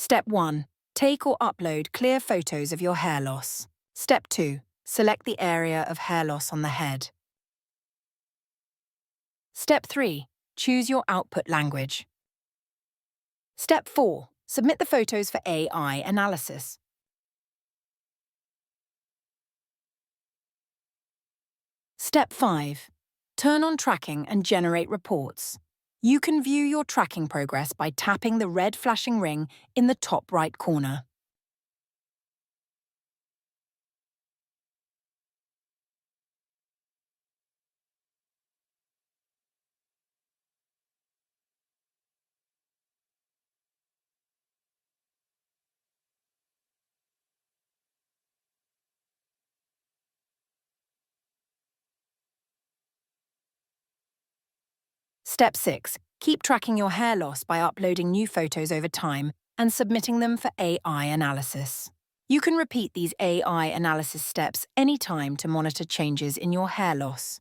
Step 1. Take or upload clear photos of your hair loss. Step 2. Select the area of hair loss on the head. Step 3. Choose your output language. Step 4. Submit the photos for AI analysis. Step 5. Turn on tracking and generate reports. You can view your tracking progress by tapping the red flashing ring in the top right corner. Step 6. Keep tracking your hair loss by uploading new photos over time and submitting them for AI analysis. You can repeat these AI analysis steps anytime to monitor changes in your hair loss.